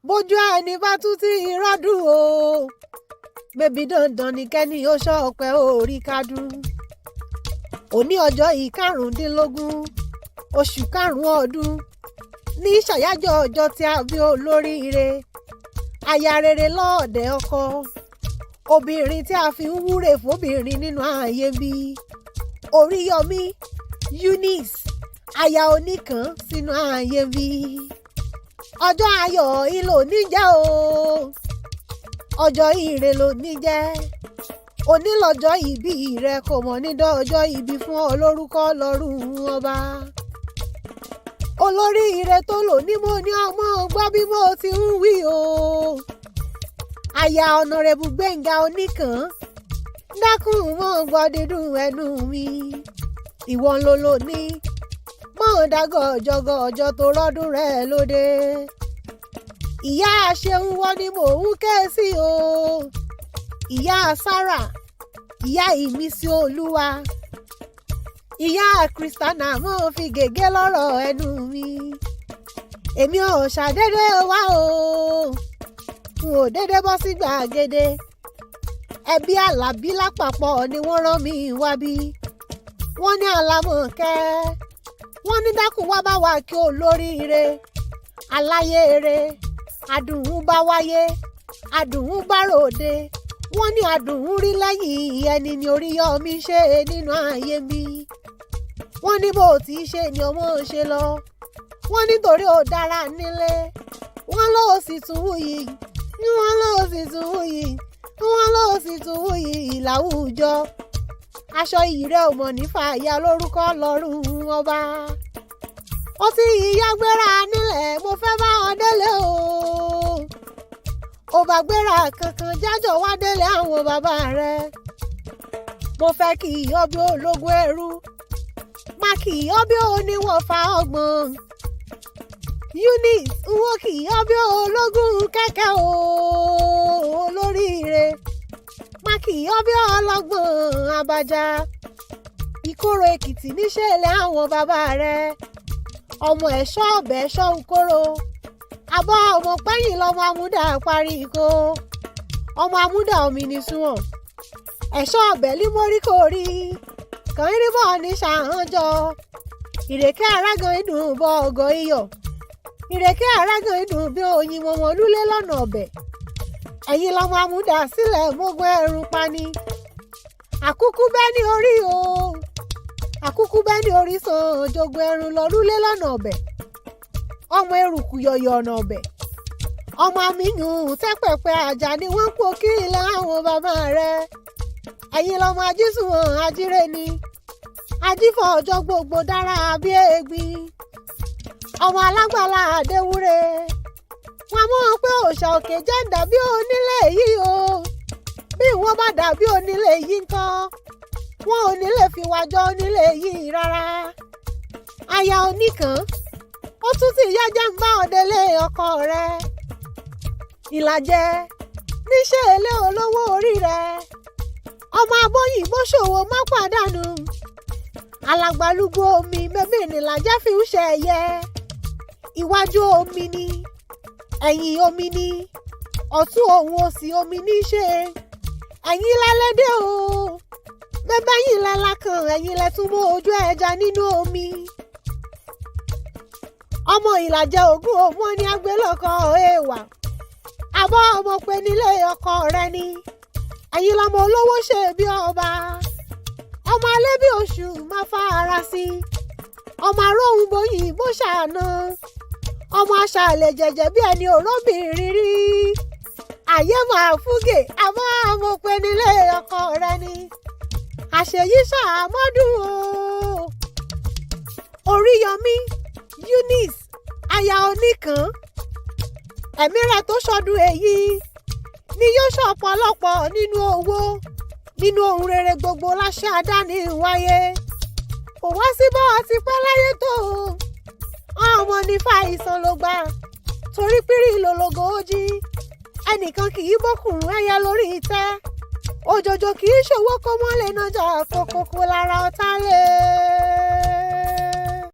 bójú ẹni bá tún ti rọ́dún o bébí dandan ni kẹ́ni ó ṣọpẹ́ orí kádùn. Òní ọjọ́ ìkarùndínlógún oṣù karùn-ún ọdún ní ṣàyájọ́ ọjọ́ tí a bí olóríire, aya rere lọ́ọ̀dẹ̀ ọkọ, obìnrin tí a fi ń wúre fóbìnrin nínú ayé bí Oriyomi Eunice aya Onikan sínú ayé bí. Ọjọ́ ayọ̀ ìlò níjẹ́ o, ọjọ́ ire ló níjẹ́. Òní lọ́jọ́ ìbí rẹ kò mọ̀ ní dọ́jọ́ ìbí fún ọ lórúkọ lọ́rùn ọba. Olóríire tó lò ní mo ní ọmọ gbọ́ bí mo ti ń wí o. Aya Honorable Gbénga Onikan, dákun mọ́ gbọ́ dídùn ẹnu mi. Ìwọ ló lò ní mọ́ dágọ̀ ọjọ́ tó rọ́dún rẹ̀ lóde. Ìyá Ṣeun wọ́n ni mò ń ké sí o. Ìyá Sára, ìyá Ìmísí Olúwa, ìyá Kristana mọ́ fi gègé lọ́rọ̀ ẹnu mi. Èmi ò ṣàdédé wá o, n ò dédé bọ́ sí gbàgede. Ẹbí Àlàbí lápapọ̀ ni wọ́n rán mi wá bí. Wọ́n ní Àlàmọ̀kẹ́, wọ́n ní dákun wá bá wa kí olóríire, aláyére, adùnún bá wáyé, adùnún bá ròde. Wọ́n ní adùnún rí lẹ́yìn ẹni ní Oriyomi ṣe nínú ayé mi. Wọ́n ní bó ti ṣe ni ọmọ ṣe lọ. Wọ́n nítorí ó dára nílé. Wọ́n ló sì tún wuyì. Wọ́n ló sì tún wuyì. Wọ́n ló sì tún wuyì láwùjọ. Aṣọ ìrẹ́ ò mọ̀ ní fàyà lórúkọ lọ́rùn ọba. Ó ti ìyá gbéra nílẹ̀, mo fẹ́ bá ọ délé o. Ó bá gbéra kankan jájọ wá délé àwọn bàbá rẹ̀. Mo fẹ́ kí ìyọ́ bí ológun ẹrú, má kí ìyọ́ bí oníwọ̀fà ọgbọ̀n. Eunice n ó kí ìyọ́ bí ológun kẹ̀kẹ́ o. Olóríire má kí ìyọ́ bí ọlọ́gbọ̀n Abaja. IKORO-EKITI níṣẹ̀lẹ̀ àwọn bàbá rẹ̀. Ọmọ ẹ̀ṣọ́ ọ̀bẹ ẹ̀ṣọ́ Ukoro. Abọ́ ọmọ pẹ́yìn lọ́mọ amúdà parí iko. Ọmọ amúdà omi ní sunwọ̀n. Ẹ̀ṣọ́ ọ̀bẹ límórí kò rí. Kàn ń rí bọ̀ ní ṣàhánjọ. Ìrèké arágan ìdùn bọ ọgọ iyọ̀. Ìrèké arágan ìdùn bí oyin mọ̀mọ́ lúlé lọ́nà ọ̀bẹ. Ẹ̀yin lọ́mọ amúdà sílẹ̀ mógún ẹ̀rùn pani. Àkúkú bẹ́ ní orí o. Àkúkú bẹ́ ní orí sàn jogun ẹ̀rùn lọ lúlé lọ́nà ọ̀bẹ. Ọmọ eruku yọ̀yọ̀ ọ̀nà ọ̀bẹ. Ọmọ amíyùn tẹ́pẹ̀pẹ́ àjà ni wọ́n ń pò kí ilé àwọn bàbá rẹ̀. Ẹ̀yin lọ́mọ ajísùnwọ̀n ajíre ni. Ajífọ̀ ọjọ́ gbogbo dára bí egbin. Ọmọ alágbàlá àdéwúre. Wọ́n mọ̀ pé òòṣà òkè jẹ́ dàbí onílé yìí o. Bí wọ́n bá dàbí onílé yìí ńkọ́, wọn ò ní lè fi wájọ́ onílé yìí rárá. Aya Onikan, ó tún ti yájá ń bá ọdẹlé ọkọ rẹ̀. Ìlàjẹ níṣẹ́ ilé olówó orí rẹ̀. Ọmọ abóyìnbó ṣòwò má pàdánù. Alàgbàlúgbò omi bébè nìlàjẹ fi ń ṣe ẹyẹ. Iwájú omi ni, ẹ̀yìn omi ni, ọ̀tún òun òsì omi ní ṣe. Ẹ̀yin lẹ́lẹ́dẹ̀ o, bẹ́bẹ́ yìí lẹ́la kan, ẹ̀yin lẹ́tún mọ́ ojú ẹja nínú omi. Ọmọ Ìlàjẹ ògún òmò ní agbélọ́kọ èèwà. Àbọ̀ ọmọ pé nílé ọkọ rẹ ni. Ẹ̀yin lọmọ olówó ṣe bí ọba. Ọmọ alẹ́ bí oṣù máa fa ara sí. Ọmọ aróhùn bóyìn bó ṣàná. Ọmọ aṣàlẹ̀ jẹ̀jẹ̀ bí ẹni òróbìnrin rí. Àyè máa fúgè, àbọ̀ ọmọ pé nílé ọkọ rẹ ni. Àṣeyí ṣàmọ́dún o. Oriyomi Eunice aya Onikan, ẹ̀mí rẹ̀ tó ṣọdún èyí ni yóò ṣọ̀pọ̀lọpọ̀ nínú owó, nínú ohun rere gbogbo láṣẹ àdáni wáyé. Kò wá sí bọ́ ọtí pẹ́ láyé tó ọmọ ní fàìsàn ló gbà, torí pírí lòlògò ojì. Ẹnìkan kì í bọ́kùnrin ẹyẹ lórí ìtẹ́. Òjòjò kì í ṣòwò kó mọ́lẹ̀ nájà kókókó lára ọ̀tá lé.